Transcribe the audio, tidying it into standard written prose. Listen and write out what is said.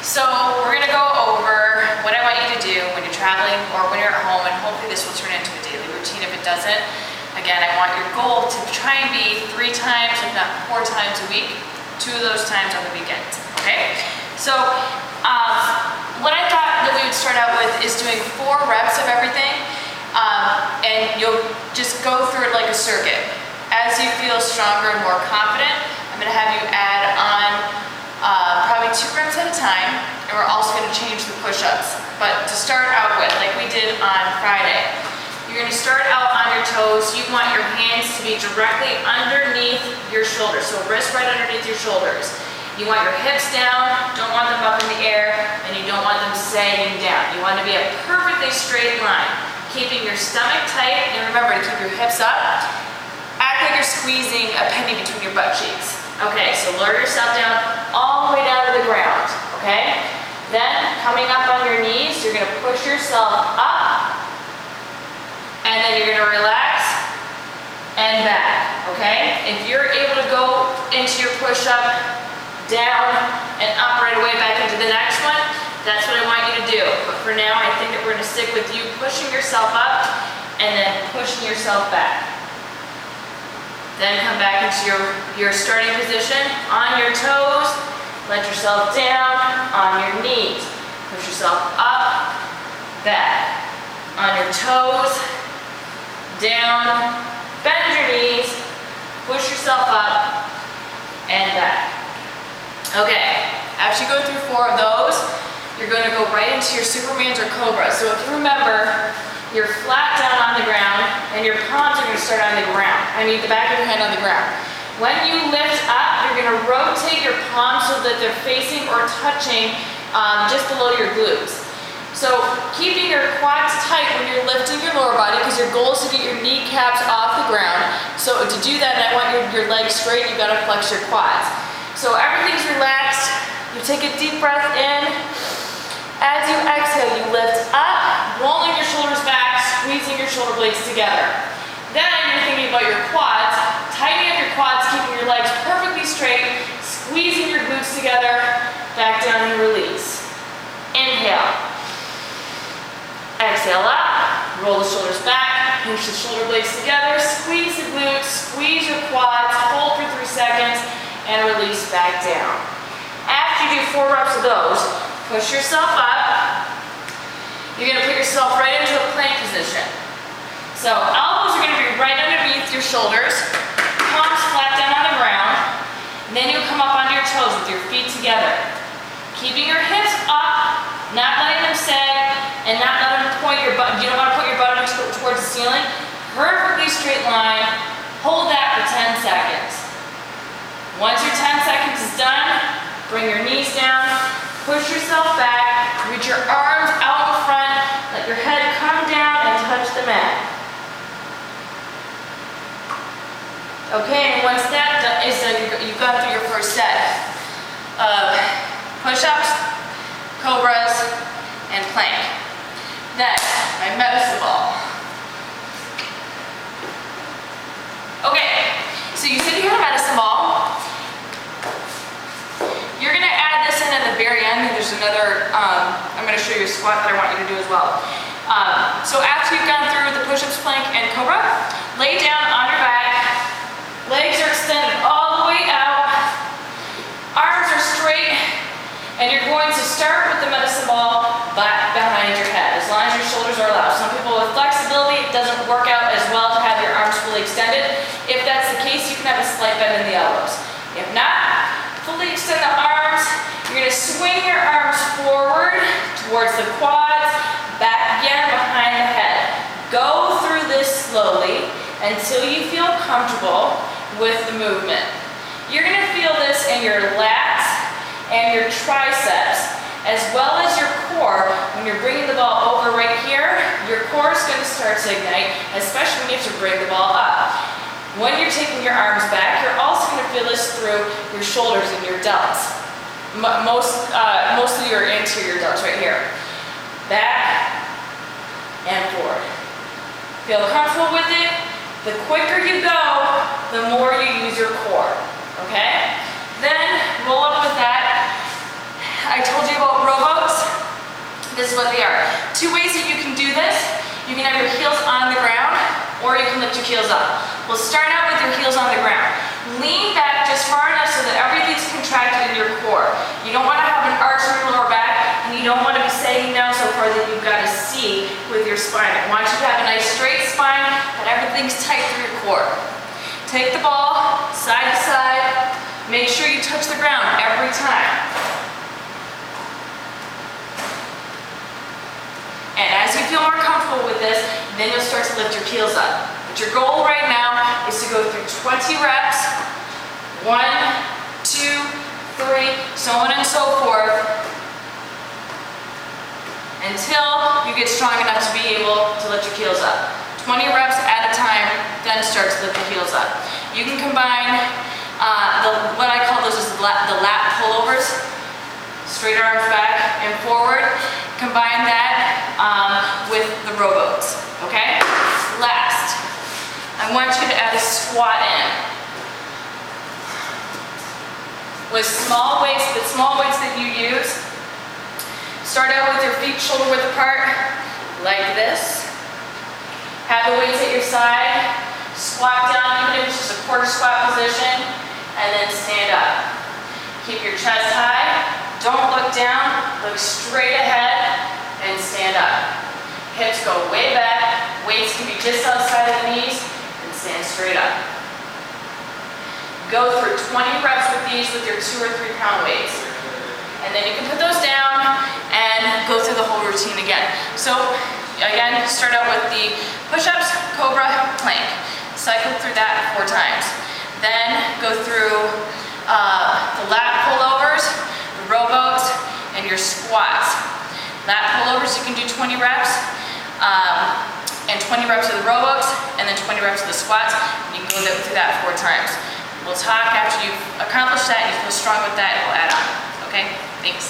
So we're gonna go over what I want you to do when you're traveling or when you're at home, and hopefully this will turn into a daily routine. If it doesn't, again, I want your goal to try and be 3 times, if not 4 times a week, 2 of those times on the weekends, okay? So what I thought that we would start out with is doing 4 reps of everything, and you'll just go through it like a circuit. As you feel stronger and more confident, I'm gonna have you add on probably 2 reps at a time, and we're also going to change the push-ups. But to start out with, like we did on Friday, you're going to start out on your toes. You want your hands to be directly underneath your shoulders, so wrist right underneath your shoulders. You want your hips down, don't want them up in the air, and you don't want them sagging down. You want to be a perfectly straight line, keeping your stomach tight, and remember to keep your hips up. Act like you're squeezing a penny between your butt cheeks. Okay, so lower yourself down all the way down to the ground, okay? Then, coming up on your knees, you're gonna push yourself up, and then you're gonna relax and back, okay? If you're able to go into your push-up, down and up right away back into the next one, that's what I want you to do. But for now, I think that we're gonna stick with you pushing yourself up and then pushing yourself back. Then come back into your starting position on your toes. Let yourself down on your knees. Push yourself up, back. On your toes, down, bend your knees, push yourself up, and back. Okay, after you go through 4 of those, you're going to go right into your Supermans or Cobras. So if you remember, you're flat down on the ground, and your palms are going to start on the ground. I mean, the back of your hand on the ground. When you lift up, you're going to rotate your palms so that they're facing or touching just below your glutes. So keeping your quads tight when you're lifting your lower body, because your goal is to get your kneecaps off the ground. So to do that, and I want your legs straight, you've got to flex your quads. So everything's relaxed. You take a deep breath in. As you exhale, you lift up, rolling your shoulders back, squeezing your shoulder blades together. Then you're thinking about your quads, tightening up your quads, keeping your legs perfectly straight, squeezing your glutes together, back down and release. Inhale. Exhale up, roll the shoulders back, push the shoulder blades together, squeeze the glutes, squeeze your quads, hold for 3 seconds, and release back down. After you do 4 reps of those, push yourself up. You're going to put yourself right into a plank position. So elbows are going to be right underneath your shoulders, palms flat down on the ground, and then you'll come up onto your toes with your feet together. Keeping your hips up, not letting them sag, and not letting them point your butt. You don't want to put your butt towards the ceiling. Perfectly straight line. Hold that for 10 seconds. Once your 10 seconds is done, bring your knees down. Push yourself back, reach your arms out in front, let your head come down and touch the mat. Okay, and once that is done, you've gone through your first set of push-ups, cobras, and plank. Then, my medicine ball. Okay, so you sit here in a medicine ball. You're going to add this in at the very end. There's another, I'm going to show you a squat that I want you to do as well. So after you've gone through the push-ups, plank, and cobra, lay down on your back. Legs are extended all the way out. Arms are straight. And you're going to start with the medicine ball back behind your head, as long as your shoulders are allowed. Some people with flexibility, it doesn't work out as well to have your arms fully extended. If that's the case, you can have a slight bend in the elbows. If not, fully extend the arms. You're going to swing your arms forward towards the quads, back again behind the head. Go through this slowly until you feel comfortable with the movement. You're going to feel this in your lats and your triceps, as well as your core. When you're bringing the ball over right here, your core is going to start to ignite, especially when you have to bring the ball up. When you're taking your arms back, you're also going to feel this through your shoulders and your delts. Mostly your anterior delts right here. Back and forward. Feel comfortable with it. The quicker you go, the more you use your core. Okay? Then roll up with that. I told you about what they are. Two ways that you can do this. You can have your heels on the ground, or you can lift your heels up. We'll start out with your heels on the ground. Lean back just far enough so that everything's contracted in your core. You don't want to have an arch in your lower back, and you don't want to be sagging down so far that you've got a C with your spine. I want you to have a nice straight spine, and everything's tight through your core. Take the ball side to side. Make sure you touch the ground every time. And as you feel more comfortable with this, then you'll start to lift your heels up. But your goal right now is to go through 20 reps, 1, 2, 3, so on and so forth, until you get strong enough to be able to lift your heels up. 20 reps at a time, then start to lift the heels up. You can combine, what I call those is the lap pullovers, straight arms back and forward. Combine that with the rowboats, okay? Last, I want you to add a squat in. With small weights, the small weights that you use, start out with your feet shoulder width apart, like this. Have the weights at your side, squat down, even if it's just a quarter squat position, and then stand up. Keep your chest high. Don't look down, look straight ahead, and stand up. Hips go way back, weights can be just outside of the knees, and stand straight up. Go through 20 reps with these with your 2 or 3 pound weights. And then you can put those down and go through the whole routine again. So again, start out with the push-ups, cobra, plank. Cycle through that 4 times. Then go through the lat pullovers, rowboats, and your squats. Lat pullovers, you can do 20 reps, and 20 reps of the rowboats, and then 20 reps of the squats, and you can go through that 4 times. We'll talk after you've accomplished that and you feel strong with that, and we'll add on. Okay? Thanks.